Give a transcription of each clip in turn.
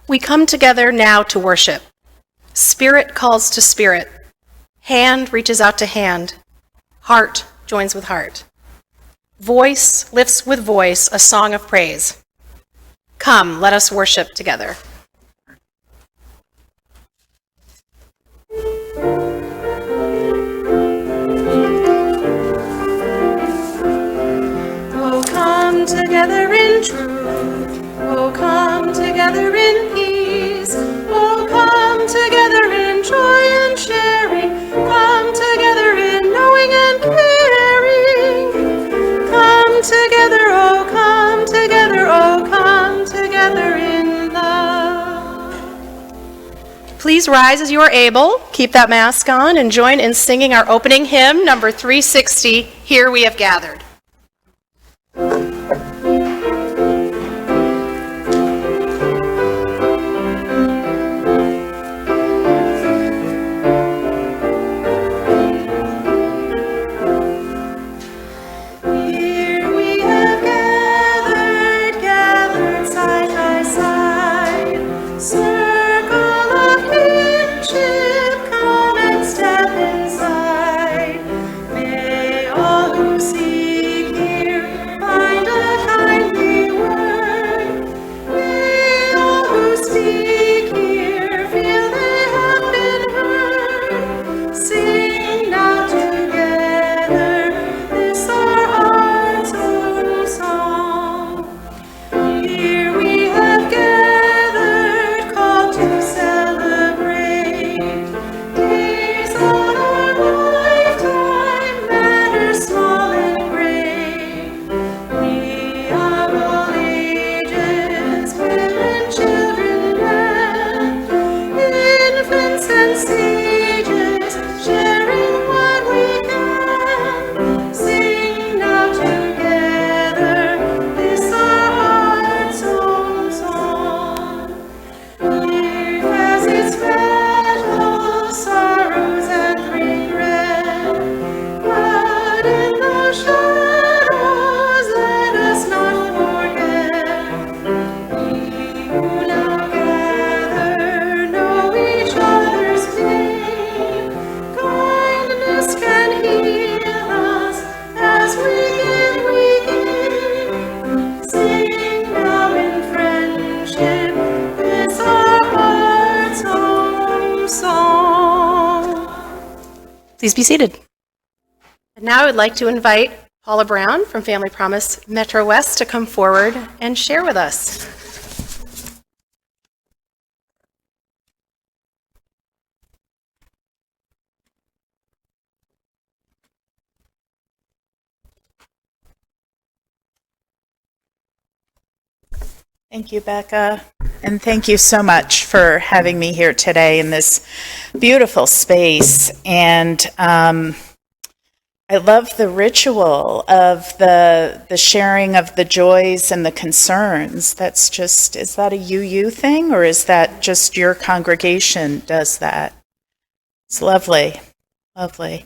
We come together now to worship. Spirit calls to spirit. Hand reaches out to hand. Heart joins with heart. Voice lifts with voice a song of praise. Come, let us worship together. Oh, come together in truth. Oh, come together in peace. Oh, come together in joy and sharing. Come together in knowing and caring. Come together, oh, come together, oh, come together in love. Please rise as you are able. Keep that mask on and join in singing our opening hymn, number 360, Here We Have Gathered. Please be seated. And now I would like to invite Paula Brown from Family Promise Metro West to come forward and share with us. Thank you, Becca, and thank you so much for having me here today in this beautiful space. And I love the ritual of the sharing of the joys and the concerns. That's just, is that a UU thing, or is that just your congregation does that? It's lovely, lovely.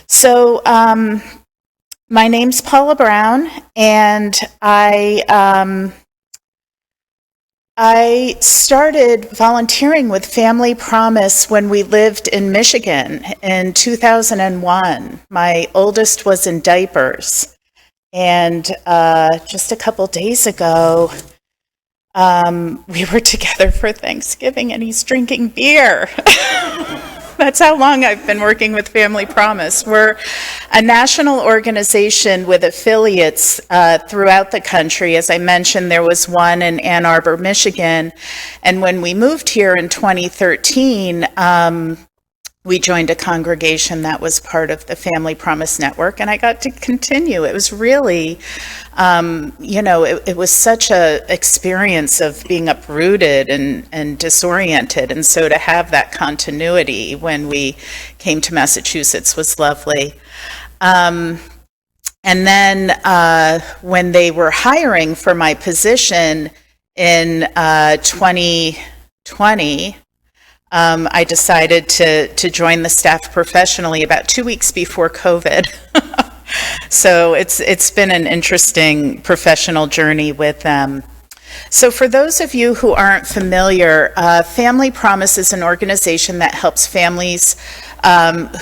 So my name's Paula Brown, and I started volunteering with Family Promise when we lived in Michigan in 2001. My oldest was in diapers. And just a couple days ago, we were together for Thanksgiving, and he's drinking beer. That's how long I've been working with Family Promise. We're a national organization with affiliates throughout the country. As I mentioned, there was one in Ann Arbor, Michigan. And when we moved here in 2013, we joined a congregation that was part of the Family Promise Network, and I got to continue. It was really, it was such a experience of being uprooted and disoriented, and so to have that continuity when we came to Massachusetts was lovely. And then when they were hiring for my position in 2020, I decided to join the staff professionally about 2 weeks before COVID. So it's been an interesting professional journey with them. So for those of you who aren't familiar, Family Promise is an organization that helps families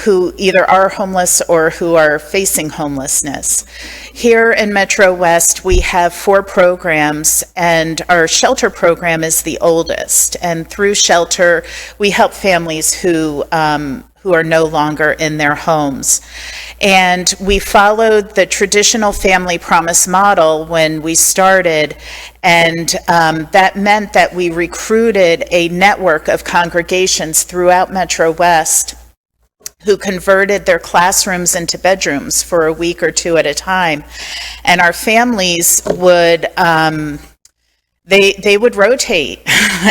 who either are homeless or who are facing homelessness. Here in Metro West, we have 4 programs, and our shelter program is the oldest. And through shelter, we help families who are no longer in their homes. And we followed the traditional Family Promise model when we started, and that meant that we recruited a network of congregations throughout Metro West who converted their classrooms into bedrooms for a week or 2 at a time. And our families would they would rotate.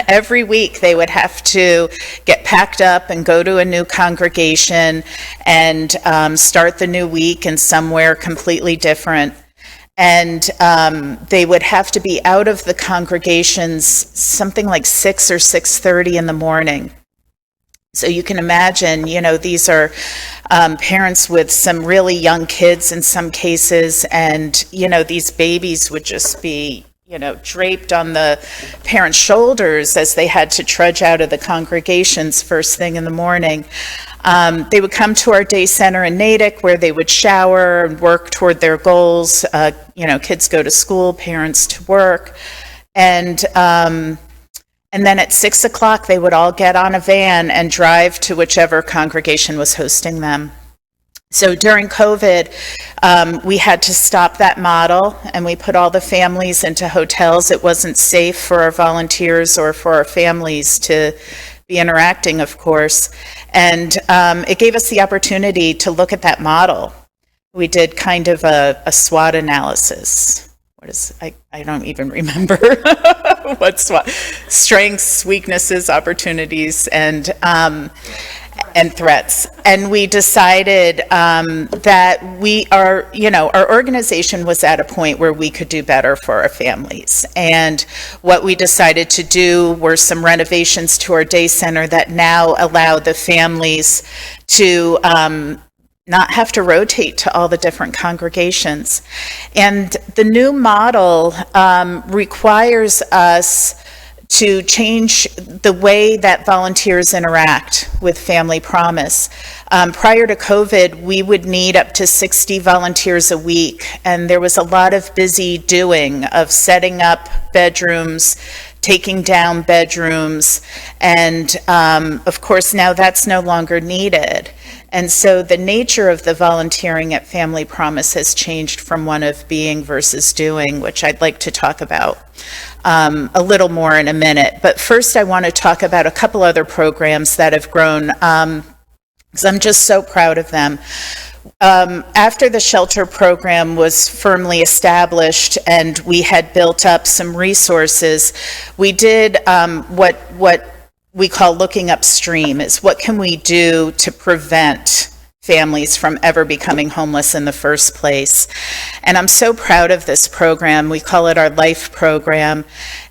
Every week they would have to get packed up and go to a new congregation and start the new week in somewhere completely different. And they would have to be out of the congregations something like 6 or 6:30 in the morning. So you can imagine, these are parents with some really young kids in some cases, and, these babies would just be, draped on the parents' shoulders as they had to trudge out of the congregations first thing in the morning. They would come to our day center in Natick where they would shower and work toward their goals. Kids go to school, parents to work. And then at 6 o'clock, they would all get on a van and drive to whichever congregation was hosting them. So during COVID, we had to stop that model, and we put all the families into hotels. It wasn't safe for our volunteers or for our families to be interacting, of course. And it gave us the opportunity to look at that model. We did kind of a SWOT analysis. I don't even remember what SWOT, strengths, weaknesses, opportunities, and threats. And we decided that our organization was at a point where we could do better for our families. And what we decided to do were some renovations to our day center that now allow the families to not have to rotate to all the different congregations. And the new model requires us to change the way that volunteers interact with Family Promise. Prior to COVID, we would need up to 60 volunteers a week, and there was a lot of busy doing of setting up bedrooms, taking down bedrooms, and of course now that's no longer needed. And so the nature of the volunteering at Family Promise has changed from one of being versus doing, which I'd like to talk about a little more in a minute. But first I want to talk about a couple other programs that have grown, because I'm just so proud of them. After the shelter program was firmly established and we had built up some resources, we did what we call looking upstream, is what can we do to prevent families from ever becoming homeless in the first place. And I'm so proud of this program. We call it our LIFE program.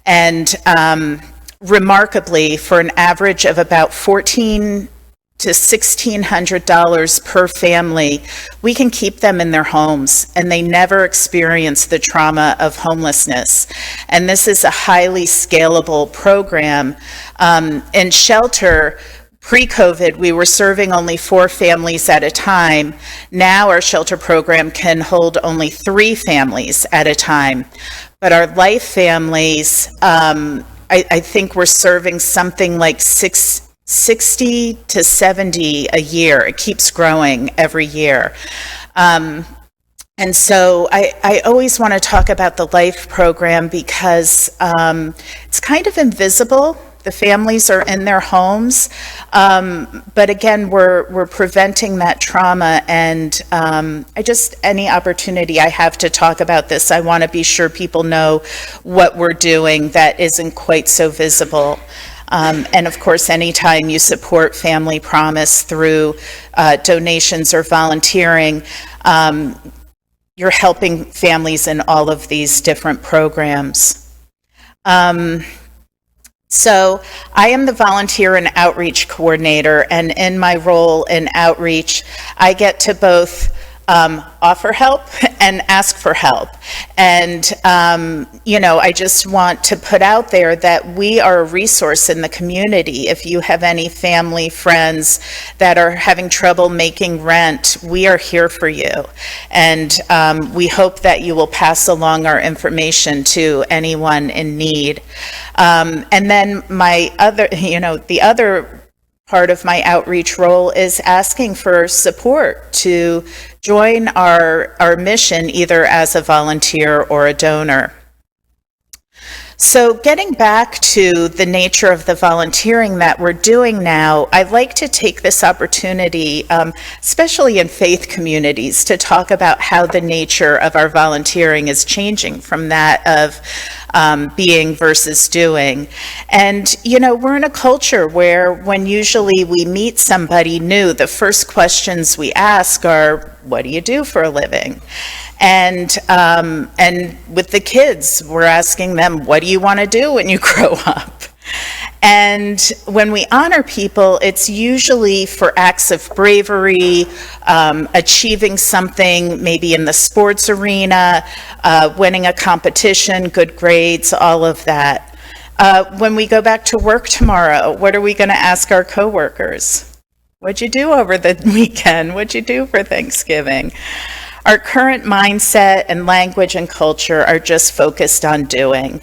And remarkably, for an average of about $1,400 to $1,600 per family, we can keep them in their homes and they never experience the trauma of homelessness. And this is a highly scalable program. In shelter, pre-COVID, we were serving only 4 families at a time. Now our shelter program can hold only 3 families at a time. But our LIFE families, I think we're serving something like 60 to 70 a year. It keeps growing every year. And so I always want to talk about the LIFE program because it's kind of invisible. The families are in their homes, but again, we're preventing that trauma, and any opportunity I have to talk about this, I want to be sure people know what we're doing that isn't quite so visible. And of course, anytime you support Family Promise through donations or volunteering, you're helping families in all of these different programs. So I am the volunteer and outreach coordinator, and in my role in outreach, I get to both offer help and ask for help. And, I just want to put out there that we are a resource in the community. If you have any family, friends that are having trouble making rent, we are here for you. And we hope that you will pass along our information to anyone in need. And then the other part of my outreach role is asking for support to join our mission, either as a volunteer or a donor. So getting back to the nature of the volunteering that we're doing now, I'd like to take this opportunity, especially in faith communities, to talk about how the nature of our volunteering is changing from that of being versus doing. And, we're in a culture where when usually we meet somebody new, the first questions we ask are, what do you do for a living? And with the kids, we're asking them, what do you want to do when you grow up? And when we honor people, it's usually for acts of bravery, achieving something maybe in the sports arena, winning a competition, good grades, all of that. When we go back to work tomorrow, what are we going to ask our coworkers? What'd you do over the weekend? What'd you do for Thanksgiving? Our current mindset and language and culture are just focused on doing.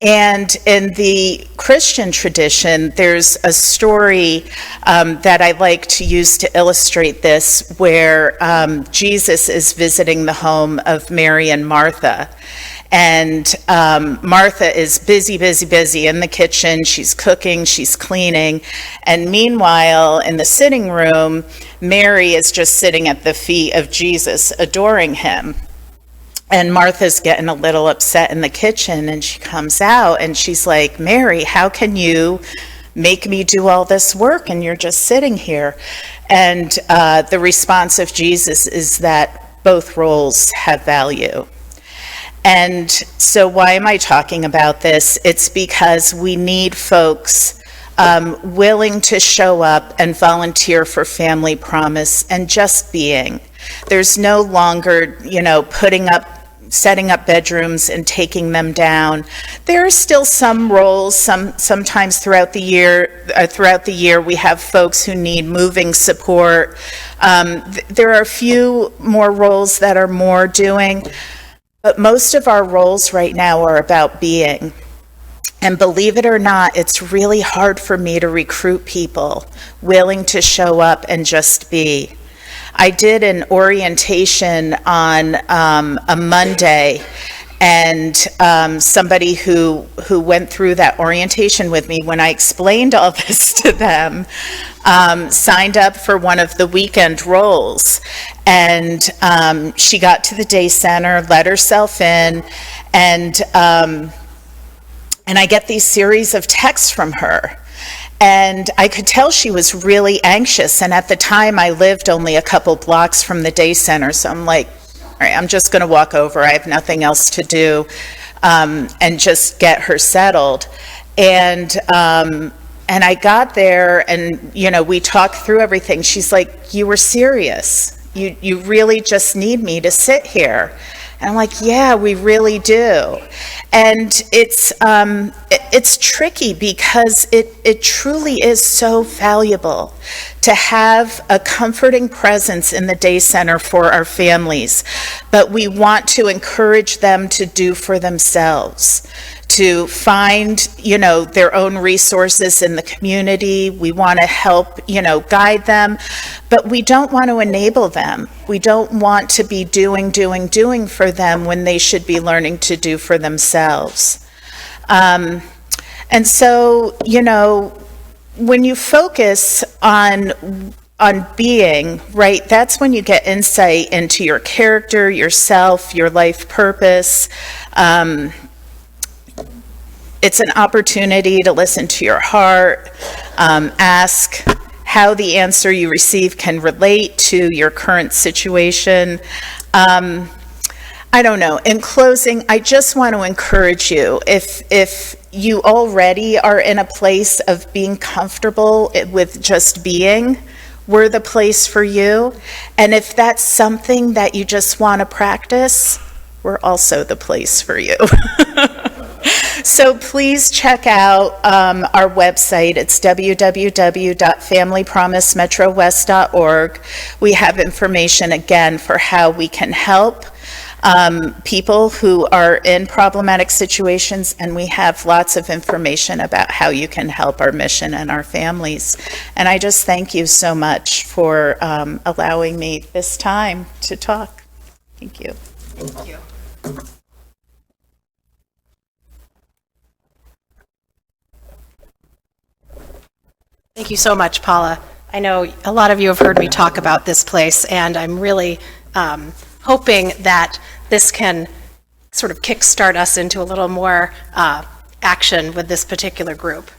And in the Christian tradition, there's a story that I like to use to illustrate this, where Jesus is visiting the home of Mary and Martha. And Martha is busy in the kitchen. She's cooking, she's cleaning. And meanwhile, in the sitting room, Mary is just sitting at the feet of Jesus, adoring him. And Martha's getting a little upset in the kitchen, and she comes out and she's like, Mary, how can you make me do all this work and you're just sitting here? And the response of Jesus is that both roles have value. And so why am I talking about this? It's because we need folks willing to show up and volunteer for Family Promise and just being. There's no longer, setting up bedrooms and taking them down. There are still some roles, sometimes throughout the year we have folks who need moving support. There are a few more roles that are more doing, but most of our roles right now are about being. And believe it or not, it's really hard for me to recruit people willing to show up and just be. I did an orientation on a Monday, and somebody who went through that orientation with me, when I explained all this to them, signed up for one of the weekend roles. And she got to the day center, let herself in, and I get these series of texts from her. And I could tell she was really anxious. And at the time, I lived only a couple blocks from the day center. So I'm like, all right, I'm just going to walk over. I have nothing else to do, and just get her settled. And I got there, and, we talked through everything. She's like, you were serious. You really just need me to sit here. And I'm like, yeah, we really do. And it's tricky because it truly is so valuable to have a comforting presence in the day center for our families. But we want to encourage them to do for themselves, to find, their own resources in the community. We want to help, guide them, but we don't want to enable them. We don't want to be doing for them when they should be learning to do for themselves. And so, when you focus on being, right, that's when you get insight into your character, yourself, your life purpose. It's an opportunity to listen to your heart, ask how the answer you receive can relate to your current situation. I don't know. In closing, I just want to encourage you, if you already are in a place of being comfortable with just being, we're the place for you. And if that's something that you just want to practice, we're also the place for you. So please check out our website. It's www.familypromisemetrowest.org. We have information, again, for how we can help people who are in problematic situations, and we have lots of information about how you can help our mission and our families. And I just thank you so much for allowing me this time to talk. Thank you. Thank you. Thank you so much, Paula. I know a lot of you have heard me talk about this place, and I'm really hoping that this can sort of kickstart us into a little more action with this particular group.